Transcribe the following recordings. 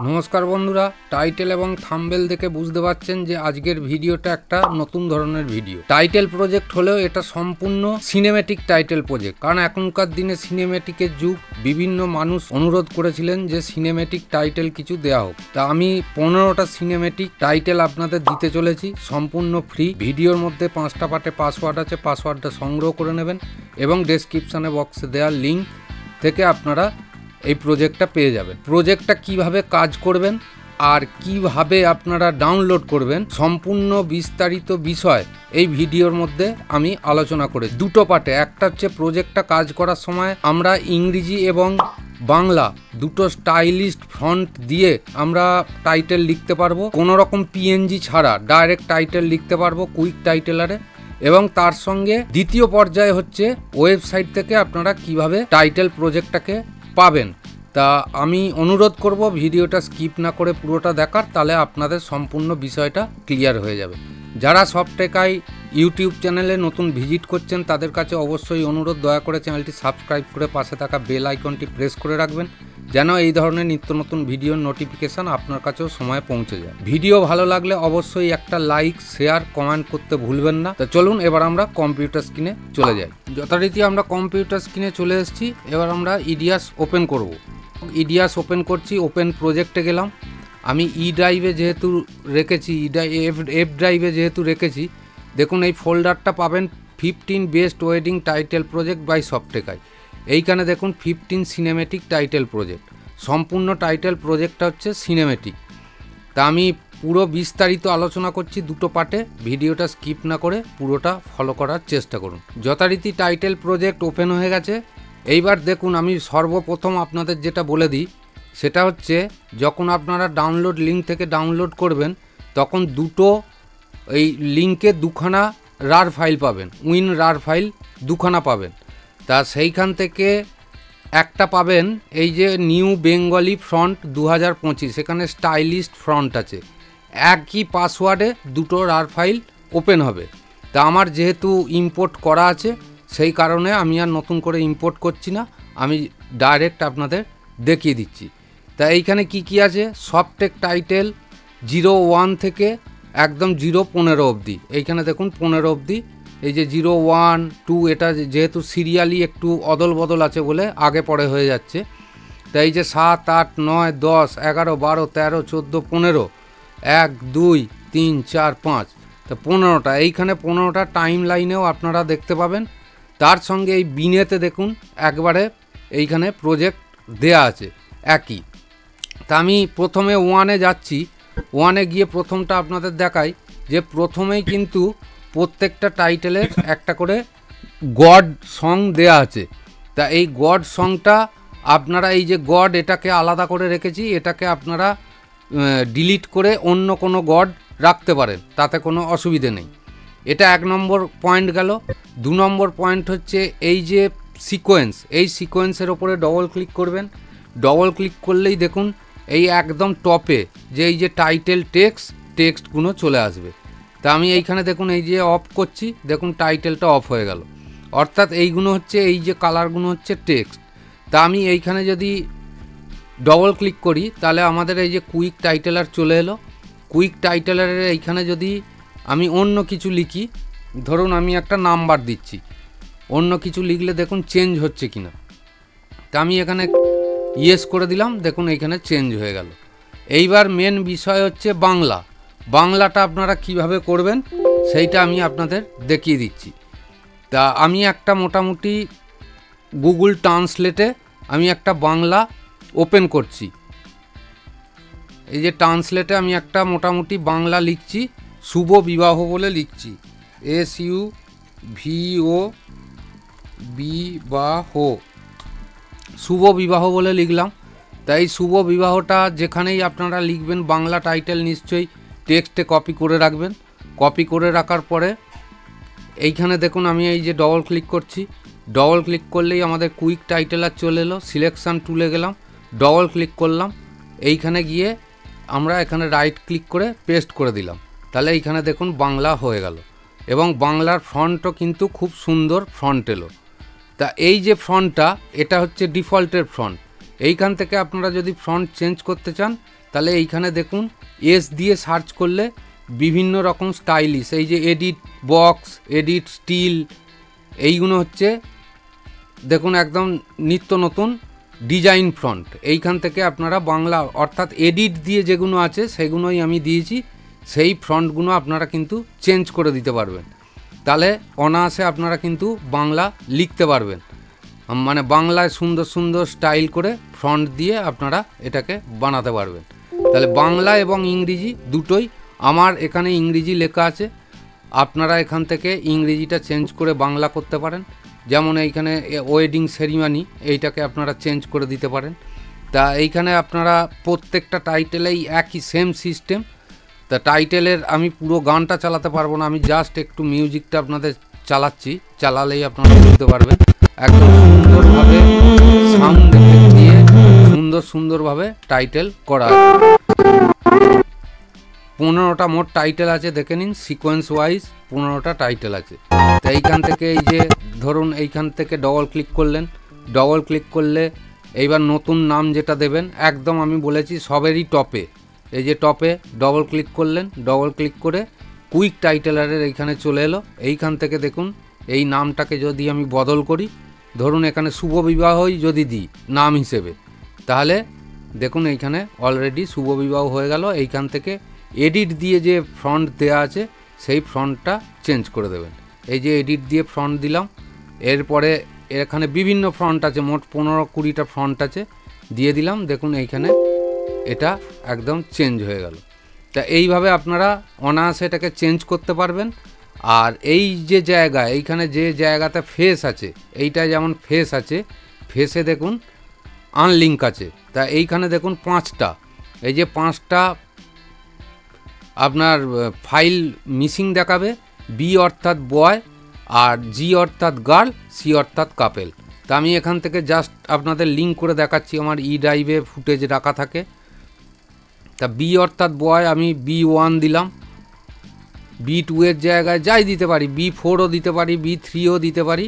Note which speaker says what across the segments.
Speaker 1: নমস্কার বন্ধুরা, টাইটেল এবং থাম্বনেল দেখে বুঝতে পারছেন যে আজকের ভিডিওটা একটা নতুন ধরনের ভিডিও। টাইটেল প্রজেক্ট হলেও এটা সম্পূর্ণ সিনেমেটিক টাইটেল প্রজেক্ট, কারণ এখনকার দিনে সিনেমেটিকের যুগ। বিভিন্ন মানুষ অনুরোধ করেছিলেন যে সিনেমেটিক টাইটেল কিছু দেওয়া হোক। তা আমি 15টা সিনেমেটিক টাইটেল আপনাদের দিতে চলেছি, সম্পূর্ণ ফ্রি। ভিডিওর মধ্যে 5টা পার্টে পাসওয়ার্ড আছে, পাসওয়ার্ডটা সংগ্রহ করে নেবেন এবং ডেসক্রিপশনে বক্সে দেওয়া লিঙ্ক থেকে আপনারা এই প্রজেক্টটা পেয়ে যাবেন। প্রজেক্টটা কিভাবে কাজ করবেন আর কিভাবে আপনারা ডাউনলোড করবেন সম্পূর্ণ বিস্তারিত বিষয় এই ভিডিওর মধ্যে আমি আলোচনা করে দুটো পার্টে। একটা হচ্ছে প্রজেক্টটা কাজ করার সময় আমরা ইংরেজি এবং বাংলা দুটো স্টাইলিস্ট ফন্ট দিয়ে আমরা টাইটেল লিখতে পারবো, কোনো রকম পিএনজি ছাড়া ডাইরেক্ট টাইটেল লিখতে পারবো কুইক টাইটেলারে। এবং তার সঙ্গে দ্বিতীয় পর্যায়ে হচ্ছে ওয়েবসাইট থেকে আপনারা কিভাবে টাইটেল প্রজেক্টটাকে পাবেন। তা আমি অনুরোধ করব ভিডিওটা স্কিপ না করে পুরোটা দেখার, তাহলে আপনাদের সম্পূর্ণ বিষয়টা ক্লিয়ার হয়ে যাবে। যারা সফটেকাই ইউটিউব চ্যানেলে নতুন ভিজিট করছেন তাদের কাছে অবশ্যই অনুরোধ, দয়া করে চ্যানেলটি সাবস্ক্রাইব করে পাশে থাকা বেল আইকনটি প্রেস করে রাখবেন, যেন এই ধরনের নিত্য নতুন ভিডিওর নোটিফিকেশান আপনার কাছেও সময় পৌঁছে যায়। ভিডিও ভালো লাগলে অবশ্যই একটা লাইক, শেয়ার, কমেন্ট করতে ভুলবেন না। তো চলুন এবার আমরা কম্পিউটার স্ক্রিনে চলে যাই। যথারীতি আমরা কম্পিউটার স্ক্রিনে চলে এসেছি। এবার আমরা ইডিয়াস ওপেন করব। ইডিয়াস ওপেন করছি, ওপেন প্রজেক্টে গেলাম। আমি ই ড্রাইভে যেহেতু রেখেছি, এফ ড্রাইভে যেহেতু রেখেছি, দেখুন এই ফোল্ডারটা পাবেন 15 best wedding title project by সফটেকাই। এইখানে দেখুন 15 সিনেমেটিক টাইটেল প্রজেক্ট। সম্পূর্ণ টাইটেল প্রজেক্টটা হচ্ছে সিনেমেটিক। তা আমি পুরো বিস্তারিত আলোচনা করছি দুটো পার্টে, ভিডিওটা স্কিপ না করে পুরোটা ফলো করার চেষ্টা করুন। যথারীতি টাইটেল প্রজেক্ট ওপেন হয়ে গেছে। এইবার দেখুন আমি সর্বপ্রথম আপনাদের যেটা বলে দিই সেটা হচ্ছে, যখন আপনারা ডাউনলোড লিঙ্ক থেকে ডাউনলোড করবেন তখন দুটো এই লিঙ্কে দুখানা রার ফাইল পাবেন, উইন রার ফাইল দুখানা পাবেন। তা সেইখান থেকে একটা পাবেন এই যে নিউ বেঙ্গলি ফ্রন্ট 2025, এখানে স্টাইলিস্ট ফ্রন্ট আছে। একই পাসওয়ার্ডে দুটো রার ফাইল ওপেন হবে। তা আমার যেহেতু ইম্পোর্ট করা আছে সেই কারণে আমি আর নতুন করে ইম্পোর্ট করছি না, আমি ডাইরেক্ট আপনাদের দেখিয়ে দিচ্ছি। তা এইখানে কি আছে, সফটেক টাইটেল 01 থেকে একদম 015 অবধি। এইখানে দেখুন 15 অবধি, এই যে 01, 2 এটা যেহেতু সিরিয়ালি একটু অদল বদল আছে বলে আগে পরে হয়ে যাচ্ছে। তাই এই যে 7, 8, 9, 10, 11, 12, 13, 14, 15, 1, 2, 3, 4, 5, তা 15টা। এইখানে 15টা টাইম লাইনেও আপনারা দেখতে পাবেন। তার সঙ্গে এই বিনেতে দেখুন একবারে এইখানে প্রজেক্ট দেয়া আছে একই। তা আমি প্রথমে 1-এ যাচ্ছি। 1-এ গিয়ে প্রথমটা আপনাদের দেখাই যে প্রথমেই কিন্তু প্রত্যেকটা টাইটেলের একটা করে গড সং দেয়া আছে। তা এই গড সংটা আপনারা এই যে গড এটাকে আলাদা করে রেখেছি, এটাকে আপনারা ডিলিট করে অন্য কোনো গড রাখতে পারেন, তাতে কোনো অসুবিধে নেই। এটা 1 নম্বর পয়েন্ট গেল। 2 নম্বর পয়েন্ট হচ্ছে এই যে সিকোয়েন্স, এই সিকোয়েন্সের ওপরে ডবল ক্লিক করবেন। ডবল ক্লিক করলেই দেখুন এই একদম টপে যে এই যে টাইটেল টেক্সটগুলো চলে আসবে। তা আমি এইখানে দেখুন এই যে অফ করছি, দেখুন টাইটেলটা অফ হয়ে গেল। অর্থাৎ এইগুলো হচ্ছে এই যে কালারগুলো হচ্ছে টেক্সট। তা আমি এইখানে যদি ডবল ক্লিক করি তাহলে আমাদের এই যে কুইক টাইটেলার চলে এলো। কুইক টাইটেলারের এইখানে যদি আমি অন্য কিছু লিখি, ধরুন আমি একটা নাম্বার দিচ্ছি, অন্য কিছু লিখলে দেখুন চেঞ্জ হচ্ছে কিনা। তা আমি এখানে ইয়েস করে দিলাম, দেখুন এইখানে চেঞ্জ হয়ে গেল। এইবার মেন বিষয় হচ্ছে বাংলা। বাংলাটা আপনারা কিভাবে করবেন সেইটা আমি আপনাদের দেখিয়ে দিচ্ছি। তা আমি একটা মোটামুটি গুগল ট্রান্সলেটে আমি একটা বাংলা ওপেন করছি। এই যে ট্রান্সলেটে আমি একটা মোটামুটি বাংলা লিখছি, শুভ বিবাহ বলে লিখছি, SUVO বিবাহ, শুভ বিবাহ বলে লিখলাম। তাই শুভ বিবাহটা যেখানেই আপনারা লিখবেন বাংলা টাইটেল নিশ্চয়ই টেক্সটে কপি করে রাখবেন। কপি করে রাখার পরে এইখানে দেখুন আমি এই যে ডবল ক্লিক করছি। ডবল ক্লিক করলেই আমাদের কুইক টাইটেলার চলে এলো। সিলেকশান টুলে গেলাম, ডবল ক্লিক করলাম। এইখানে গিয়ে আমরা এখানে রাইট ক্লিক করে পেস্ট করে দিলাম। তাহলে এইখানে দেখুন বাংলা হয়ে গেল এবং বাংলার ফন্টও কিন্তু খুব সুন্দর ফন্ট এলো। তা এই যে ফন্টটা এটা হচ্ছে ডিফল্টের ফন্ট। এইখান থেকে আপনারা যদি ফন্ট চেঞ্জ করতে চান তাহলে এইখানে দেখুন এস দিয়ে সার্চ করলে বিভিন্ন রকম স্টাইলিশ, এই যে এডিট বক্স, এডিট স্টিল, এইগুলো হচ্ছে দেখুন একদম নিত্য নতুন ডিজাইন ফ্রন্ট। এইখান থেকে আপনারা বাংলা অর্থাৎ এডিট দিয়ে যেগুলো আছে সেগুলোই আমি দিয়েছি, সেই ফ্রন্টগুলো আপনারা কিন্তু চেঞ্জ করে দিতে পারবেন। তাহলে অনায়াসে আপনারা কিন্তু বাংলা লিখতে পারবেন, মানে বাংলায় সুন্দর সুন্দর স্টাইল করে ফ্রন্ট দিয়ে আপনারা এটাকে বানাতে পারবেন। তাহলে বাংলা এবং ইংরেজি দুটোই, আমার এখানে ইংরেজি লেখা আছে, আপনারা এখান থেকে ইংরেজিটা চেঞ্জ করে বাংলা করতে পারেন। যেমন এইখানে ওয়েডিং সেরিমনি, এইটাকে আপনারা চেঞ্জ করে দিতে পারেন। তা এইখানে আপনারা প্রত্যেকটা টাইটেলেই একই সেম সিস্টেম। তা টাইটেলের আমি পুরো গানটা চালাতে পারবো না, আমি জাস্ট একটু মিউজিকটা আপনাদের চালাচ্ছি, চালালেই আপনারা বুঝতে পারবেন। একদম সুন্দরভাবে সাউন্ড এফেক্ট দিয়ে সুন্দরভাবে টাইটেল করা আছে। 15টা মোট টাইটেল আছে, দেখে নিন সিকোয়েন্স ওয়াইজ 15টা টাইটেল আছে। তো এইখান থেকে এই যে ধরুন এইখান থেকে ডবল ক্লিক করলেন, ডবল ক্লিক করলে এইবার নতুন নাম যেটা দেবেন একদম আমি বলেছি সবেরই টপে, এই যে টপে ডবল ক্লিক করলেন, ডবল ক্লিক করে কুইক টাইটেলারের এইখানে চলে এলো। এইখান থেকে দেখুন এই নামটাকে যদি আমি বদল করি, ধরুন এখানে শুভ বিবাহই যদি দিই নাম হিসেবে, তাহলে দেখুন এইখানে অলরেডি শুভ বিবাহ হয়ে গেল। এইখান থেকে এডিট দিয়ে যে ফ্রন্ট দেয়া আছে সেই ফ্রন্টটা চেঞ্জ করে দেবেন। এই যে এডিট দিয়ে ফ্রন্ট দিলাম, এরপরে এখানে বিভিন্ন ফ্রন্ট আছে, মোট 15-20টা ফ্রন্ট আছে, দিয়ে দিলাম। দেখুন এইখানে এটা একদম চেঞ্জ হয়ে গেল। তা এইভাবে আপনারা অনায়াসে এটাকে চেঞ্জ করতে পারবেন। আর এই যে জায়গা, এইখানে যে জায়গাতে ফেস আছে, এইটা যেমন ফেস আছে, ফেসে দেখুন আনলিঙ্ক আছে। তা এইখানে দেখুন 5টা, এই যে 5টা আপনার ফাইল মিসিং দেখাবে, বি অর্থাৎ বয়, আর জি অর্থাৎ গার্ল, সি অর্থাৎ কাপেল। তা আমি এখান থেকে জাস্ট আপনাদের লিঙ্ক করে দেখাচ্ছি, আমার ই ড্রাইভে ফুটেজ রাখা থাকে। তা বি অর্থাৎ বয় আমি B1 দিলাম, B2 এর জায়গায় যাই দিতে পারি, B4ও দিতে পারি, B3ও দিতে পারি।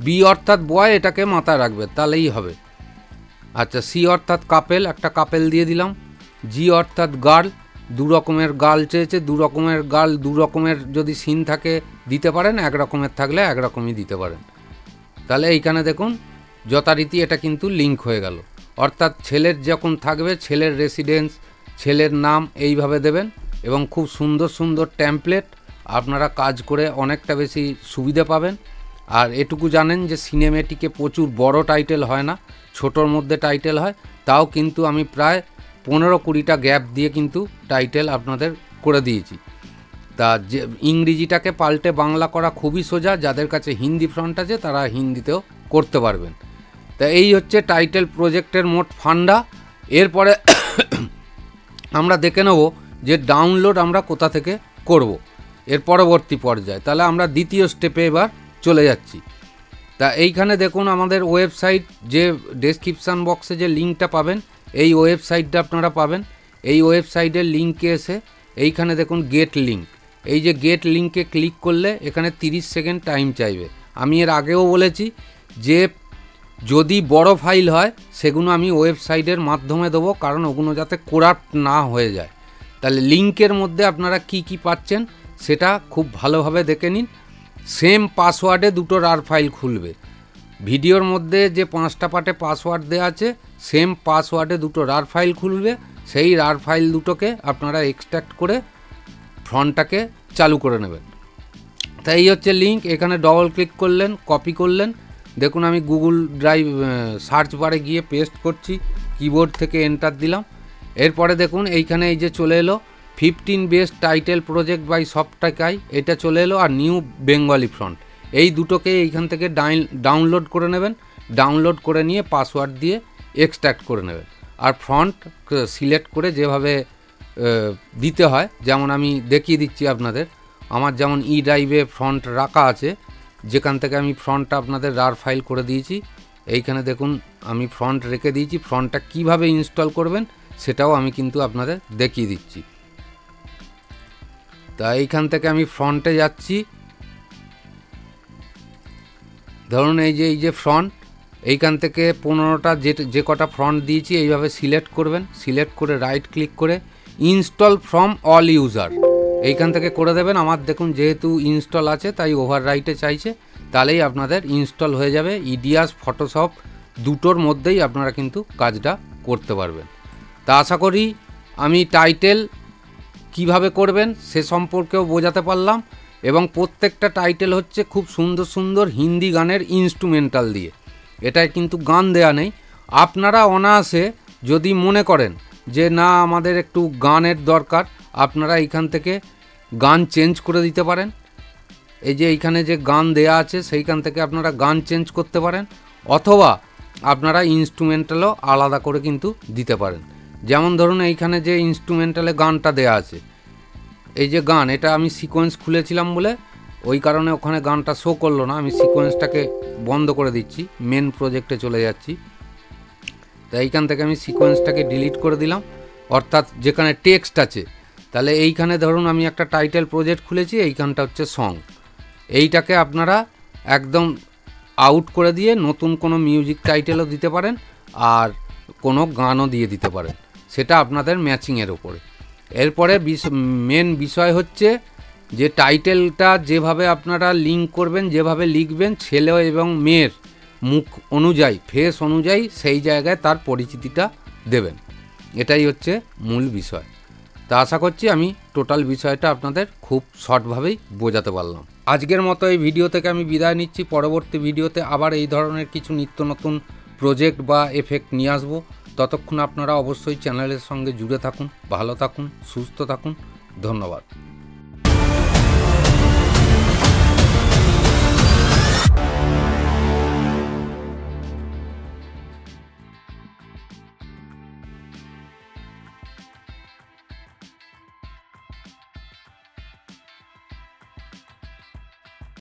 Speaker 1: বি অর্থাৎ বয় এটাকে মাথায় রাখবে, তাহলেই হবে। আচ্ছা, সি অর্থাৎ কাপেল, একটা কাপেল দিয়ে দিলাম। জি অর্থাৎ গার্ল, 2 রকমের গার্ল চেয়েছে, 2 রকমের গার্ল, 2 রকমের যদি সিন থাকে দিতে পারেন, 1 রকমের থাকলে 1 রকমই দিতে পারেন। তাহলে এইখানে দেখুন যথারীতি এটা কিন্তু লিঙ্ক হয়ে গেল। অর্থাৎ ছেলের যখন থাকবে ছেলের রেসিডেন্স, ছেলের নাম এইভাবে দেবেন, এবং খুব সুন্দর সুন্দর টেমপ্লেট, আপনারা কাজ করে অনেকটা বেশি সুবিধা পাবেন। আর এটুকু জানেন যে সিনেমেটিকে প্রচুর বড় টাইটেল হয় না, ছোটোর মধ্যে টাইটেল হয়, তাও কিন্তু আমি প্রায় 15-20টা গ্যাপ দিয়ে কিন্তু টাইটেল আপনাদের করে দিয়েছি। তা যে ইংরেজিটাকে পাল্টে বাংলা করা খুবই সোজা, যাদের কাছে হিন্দি ফ্রন্ট আছে তারা হিন্দিতেও করতে পারবেন। তা এই হচ্ছে টাইটেল প্রজেক্টের মোট ফান্ডা। এরপরে আমরা দেখে নেব যে ডাউনলোড আমরা কোথা থেকে করব এর পরবর্তী পর্যায়ে। তাহলে আমরা দ্বিতীয় স্টেপে এবার চলে যাচ্ছি। তা এইখানে দেখুন আমাদের ওয়েবসাইট, যে ডেসক্রিপশান বক্সে যে লিঙ্কটা পাবেন, এই ওয়েবসাইটটা আপনারা পাবেন। এই ওয়েবসাইটের লিঙ্কে এসে এইখানে দেখুন গেট লিঙ্ক, এই যে গেট লিঙ্কে ক্লিক করলে এখানে 30 সেকেন্ড টাইম চাইবে। আমি এর আগেও বলেছি যে যদি বড় ফাইল হয় সেগুলো আমি ওয়েবসাইটের মাধ্যমে দেবো, কারণ ওগুলো যাতে করাপ্ট না হয়ে যায়। তাহলে লিঙ্কের মধ্যে আপনারা কি কি পাচ্ছেন সেটা খুব ভালোভাবে দেখে নিন। সেম পাসওয়ার্ডে 2টো রার ফাইল খুলবে। ভিডিওর মধ্যে যে 5টা পার্টে পাসওয়ার্ড দেওয়া আছে, সেম পাসওয়ার্ডে 2টো রার ফাইল খুলবে। সেই রার ফাইল দুটোকে আপনারা এক্সট্র্যাক্ট করে ফ্রন্টটাকে চালু করে নেবেন। তাই এই হচ্ছে লিঙ্ক। এখানে ডবল ক্লিক করলেন, কপি করলেন, দেখুন আমি গুগল ড্রাইভ সার্চ বারে গিয়ে পেস্ট করছি, কিবোর্ড থেকে এন্টার দিলাম। এরপরে দেখুন এইখানে এই যে চলে এলো 15 বেস্ট টাইটেল প্রজেক্ট বাই সফটটেকাই, এটা চলে এলো, আর নিউ বেঙ্গলি ফ্রন্ট, এই দুটোকে এইখান থেকে ডাউনলোড করে নেবেন। ডাউনলোড করে নিয়ে পাসওয়ার্ড দিয়ে এক্সট্র্যাক্ট করে নেবেন। আর ফ্রন্ট সিলেক্ট করে যেভাবে দিতে হয়, যেমন আমি দেখিয়ে দিচ্ছি আপনাদের, আমার যেমন ই ড্রাইভে ফ্রন্ট রাখা আছে, যেখান থেকে আমি ফ্রন্টটা আপনাদের রার ফাইল করে দিয়েছি। এইখানে দেখুন আমি ফ্রন্ট রেখে দিয়েছি, ফ্রন্টটা কিভাবে ইনস্টল করবেন সেটাও আমি কিন্তু আপনাদের দেখিয়ে দিচ্ছি। তা এইখান থেকে আমি ফ্রন্টে যাচ্ছি, ধরুন এই যে ফ্রন্ট, এইখান থেকে 15টা যে কটা ফ্রন্ট দিয়েছি এইভাবে সিলেক্ট করবেন। সিলেক্ট করে রাইট ক্লিক করে ইনস্টল ফ্রম অল ইউজার এইখান থেকে করে দেবেন। আমার দেখুন যেহেতু ইনস্টল আছে তাই ওভাররাইটে চাইছে, তাহলেই আপনাদের ইনস্টল হয়ে যাবে। ইডিয়াস ফটোশপ দুটোর মধ্যেই আপনারা কিন্তু কাজটা করতে পারবেন। তা আশা করি আমি টাইটেল কিভাবে করবেন সে সম্পর্কেও বোঝাতে পারলাম, এবং প্রত্যেকটা টাইটেল হচ্ছে খুব সুন্দর সুন্দর হিন্দি গানের ইনস্ট্রুমেন্টাল দিয়ে। এটায় কিন্তু গান দেয়া নেই। আপনারা অনায়াসে যদি মনে করেন যে না আমাদের একটু গানের দরকার, আপনারা এইখান থেকে গান চেঞ্জ করে দিতে পারেন। এই যে এইখানে যে গান দেয়া আছে সেইখান থেকে আপনারা গান চেঞ্জ করতে পারেন, অথবা আপনারা ইনস্ট্রুমেন্টালও আলাদা করে কিন্তু দিতে পারেন। যেমন ধরুন এইখানে যে ইনস্ট্রুমেন্টালে গানটা দেয়া আছে, এই যে গান, এটা আমি সিকোয়েন্স খুলেছিলাম বলে ওই কারণে ওখানে গানটা শো করলো না। আমি সিকোয়েন্সটাকে বন্ধ করে দিচ্ছি, মেন প্রজেক্টে চলে যাচ্ছি। তো এইখান থেকে আমি সিকোয়েন্সটাকে ডিলিট করে দিলাম, অর্থাৎ যেখানে টেক্সট আছে। তাহলে এইখানে ধরুন আমি একটা টাইটেল প্রজেক্ট খুলেছি, এইখানটা হচ্ছে সং। এইটাকে আপনারা একদম আউট করে দিয়ে নতুন কোনো মিউজিক টাইটেলও দিতে পারেন, আর কোনো গানও দিয়ে দিতে পারেন, সেটা আপনাদের ম্যাচিংয়ের ওপরে। এরপরে মেন বিষয় হচ্ছে যে টাইটেলটা যেভাবে আপনারা লিঙ্ক করবেন, যেভাবে লিখবেন, ছেলে এবং মেয়ের মুখ অনুযায়ী, ফেস অনুযায়ী সেই জায়গায় তার পরিচিতিটা দেবেন। এটাই হচ্ছে মূল বিষয়। তা আশা করছি আমি টোটাল বিষয়টা আপনাদের খুব শর্টভাবেই বোঝাতে পারলাম। আজকের মতো এই ভিডিও থেকে আমি বিদায় নিচ্ছি। পরবর্তী ভিডিওতে আবার এই ধরনের কিছু নিত্য নতুন প্রজেক্ট বা এফেক্ট নিয়ে আসবো। ততক্ষণ আপনারা অবশ্যই চ্যানেলের সঙ্গে জুড়ে থাকুন। ভালো থাকুন, সুস্থ থাকুন। ধন্যবাদ।